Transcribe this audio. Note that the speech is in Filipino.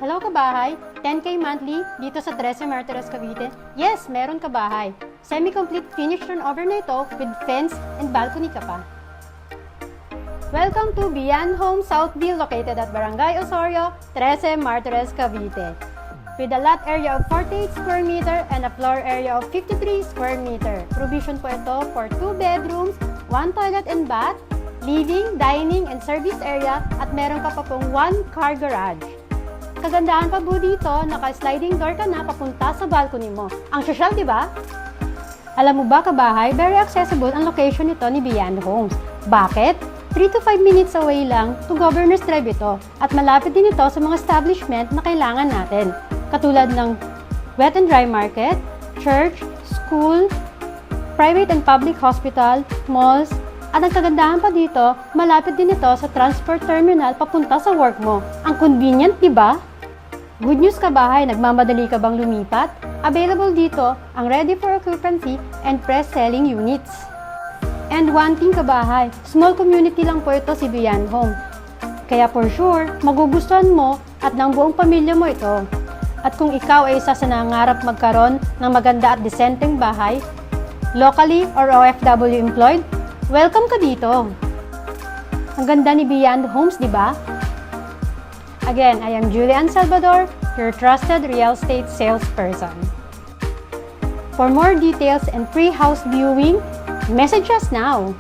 Hello kabahay, 10K monthly dito sa 13 Martires, Cavite. Yes, meron kabahay. Semi-complete finished turnover na ito with fence and balcony ka pa. Welcome to Beyond Home Southville located at Barangay Osorio, 13 Martires, Cavite. With a lot area of 48 square meter and a floor area of 53 square meter. Provision po ito for 2 bedrooms, 1 toilet and bath, living, dining, and service area at meron ka pa pong 1 car garage. Kagandahan pa po dito, naka-sliding door ka na papunta sa balcony mo. Ang sosyal, di ba? Alam mo ba kabahay, very accessible ang location nito ni Beyond Homes. Bakit? 3 to 5 minutes away lang to Governor's Drive ito at malapit din ito sa mga establishment na kailangan natin. Katulad ng wet and dry market, church, school, private and public hospital, malls, at ang kagandahan pa dito, malapit din ito sa transport terminal papunta sa work mo. Ang convenient, di ba? Good news kabahay, nagmamadali ka bang lumipat? Available dito ang ready for occupancy and press selling units. And one thing kabahay, small community lang po ito si Beyond Home. Kaya for sure, magugustuhan mo at ng buong pamilya mo ito. At kung ikaw ay isa sa nangangarap magkaroon ng maganda at disenteng bahay, locally or OFW employed, welcome ka dito. Ang ganda ni Beyond Homes, di ba? Again, I am Julian Salvador, your trusted real estate salesperson. For more details and free house viewing, message us now.